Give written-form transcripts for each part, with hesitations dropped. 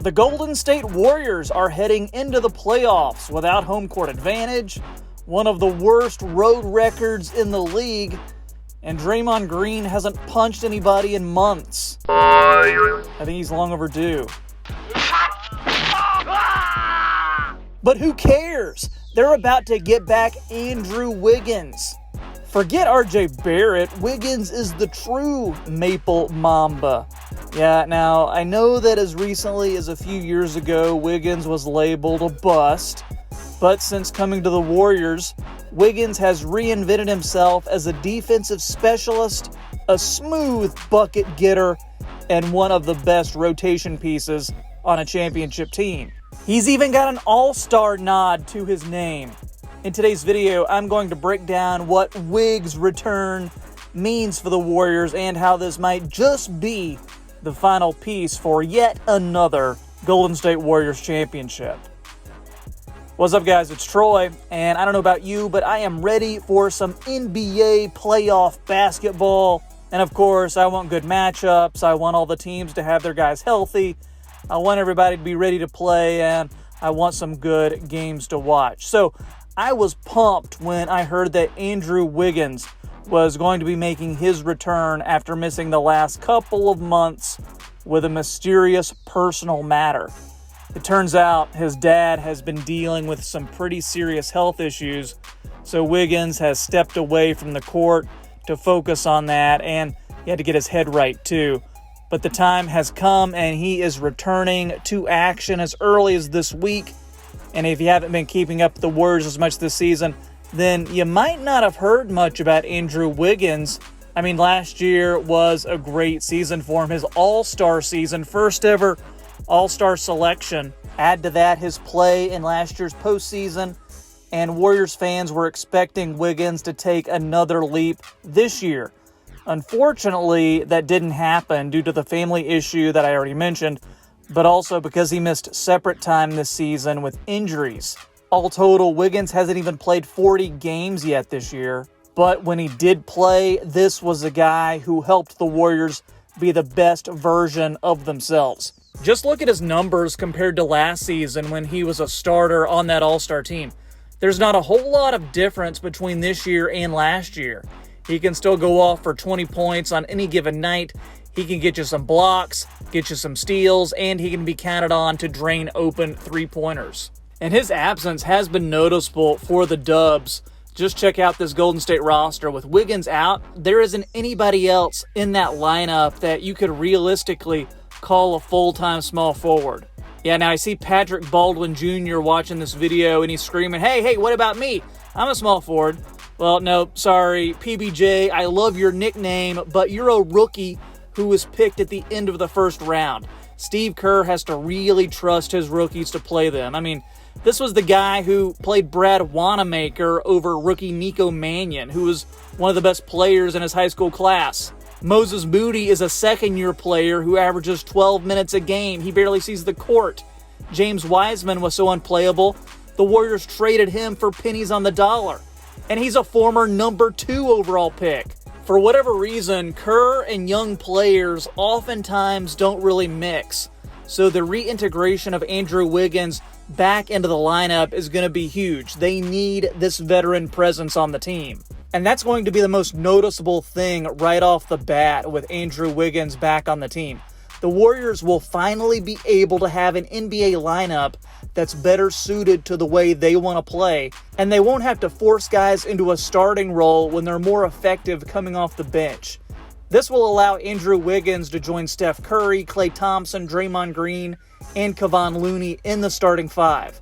The Golden State Warriors are heading into the playoffs without home court advantage, one of the worst road records in the league, and Draymond Green hasn't punched anybody in months. I think he's long overdue. But who cares? They're about to get back Andrew Wiggins. Forget RJ Barrett, Wiggins is the true Maple Mamba. Yeah, now, I know that as recently as a few years ago, Wiggins was labeled a bust, but since coming to the Warriors, Wiggins has reinvented himself as a defensive specialist, a smooth bucket getter, and one of the best rotation pieces on a championship team. He's even got an all-star nod to his name. In today's video, I'm going to break down what Wiggs' return means for the Warriors and how this might just be the final piece for yet another Golden State Warriors championship. What's up, guys? It's Troy, and I don't know about you, but I am ready for some NBA playoff basketball. And of course, I want good matchups. I want all the teams to have their guys healthy. I want everybody to be ready to play, and I want some good games to watch. So I was pumped when I heard that Andrew Wiggins was going to be making his return after missing the last couple of months with a mysterious personal matter. It turns out his dad has been dealing with some pretty serious health issues, so Wiggins has stepped away from the court to focus on that, and he had to get his head right too. But the time has come, and he is returning to action as early as this week. And if you haven't been keeping up with the Warriors as much this season, then you might not have heard much about Andrew Wiggins. I mean, last year was a great season for him. His all-star season, first ever all-star selection. Add to that his play in last year's postseason, and Warriors fans were expecting Wiggins to take another leap this year. Unfortunately, that didn't happen due to the family issue that I already mentioned, but also because he missed separate time this season with injuries. All total, Wiggins hasn't even played 40 games yet this year, but when he did play, this was a guy who helped the Warriors be the best version of themselves. Just look at his numbers compared to last season when he was a starter on that All-Star team. There's not a whole lot of difference between this year and last year. He can still go off for 20 points on any given night. He can get you some blocks, get you some steals, and he can be counted on to drain open three-pointers. And his absence has been noticeable for the Dubs. Just check out this Golden State roster. With Wiggins out, there isn't anybody else in that lineup that you could realistically call a full-time small forward. Yeah, now I see Patrick Baldwin Jr. watching this video, and he's screaming, hey, what about me? I'm a small forward. Well, no, sorry, PBJ, I love your nickname, but you're a rookie who was picked at the end of the first round. Steve Kerr has to really trust his rookies to play them. I mean, this was the guy who played Brad Wanamaker over rookie Nico Mannion, who was one of the best players in his high school class. Moses Moody is a second-year player who averages 12 minutes a game. He barely sees the court. James Wiseman was so unplayable, the Warriors traded him for pennies on the dollar. And he's a former number 2 overall pick. For whatever reason, Kerr and young players oftentimes don't really mix. So the reintegration of Andrew Wiggins back into the lineup is going to be huge. They need this veteran presence on the team. And that's going to be the most noticeable thing right off the bat with Andrew Wiggins back on the team. The Warriors will finally be able to have an NBA lineup that's better suited to the way they want to play, and they won't have to force guys into a starting role when they're more effective coming off the bench. This will allow Andrew Wiggins to join Steph Curry, Klay Thompson, Draymond Green, and Kevon Looney in the starting five.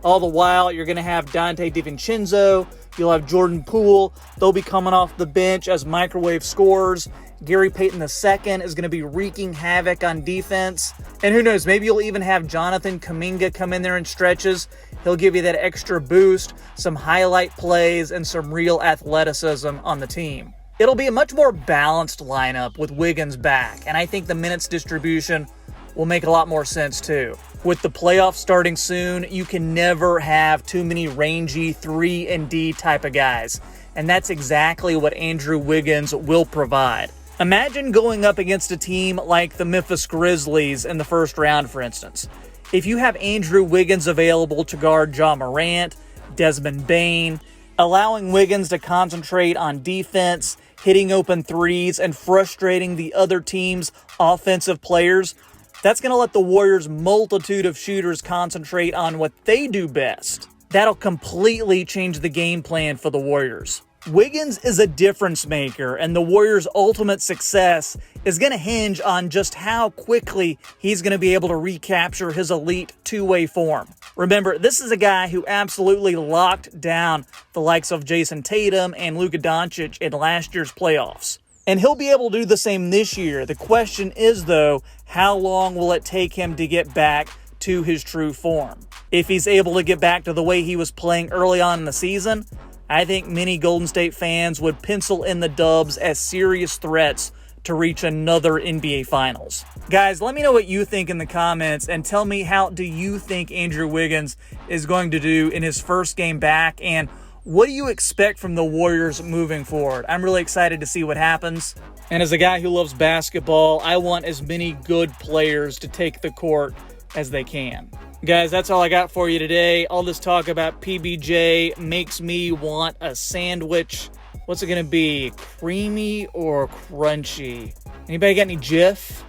All the while, you're going to have Dante DiVincenzo, you'll have Jordan Poole, they'll be coming off the bench as microwave scorers. Gary Payton II is going to be wreaking havoc on defense. And who knows, maybe you'll even have Jonathan Kuminga come in there in stretches. He'll give you that extra boost, some highlight plays, and some real athleticism on the team. It'll be a much more balanced lineup with Wiggins back, and I think the minutes distribution will make a lot more sense too. With the playoffs starting soon, you can never have too many rangy 3-and-D type of guys, and that's exactly what Andrew Wiggins will provide. Imagine going up against a team like the Memphis Grizzlies in the first round, for instance. If you have Andrew Wiggins available to guard Ja Morant, Desmond Bane, allowing Wiggins to concentrate on defense, hitting open threes, and frustrating the other team's offensive players, that's going to let the Warriors' multitude of shooters concentrate on what they do best. That'll completely change the game plan for the Warriors. Wiggins is a difference maker, and the Warriors' ultimate success is going to hinge on just how quickly he's going to be able to recapture his elite two-way form. Remember, this is a guy who absolutely locked down the likes of Jason Tatum and Luka Doncic in last year's playoffs. And he'll be able to do the same this year. The question is, though, how long will it take him to get back to his true form? If he's able to get back to the way he was playing early on in the season, I think many Golden State fans would pencil in the Dubs as serious threats to reach another NBA Finals. Guys, let me know what you think in the comments, and tell me, how do you think Andrew Wiggins is going to do in his first game back, and what do you expect from the Warriors moving forward? I'm really excited to see what happens. And as a guy who loves basketball, I want as many good players to take the court as they can. Guys, that's all I got for you today. All this talk about PBJ makes me want a sandwich. What's it going to be? Creamy or crunchy? Anybody got any Jif?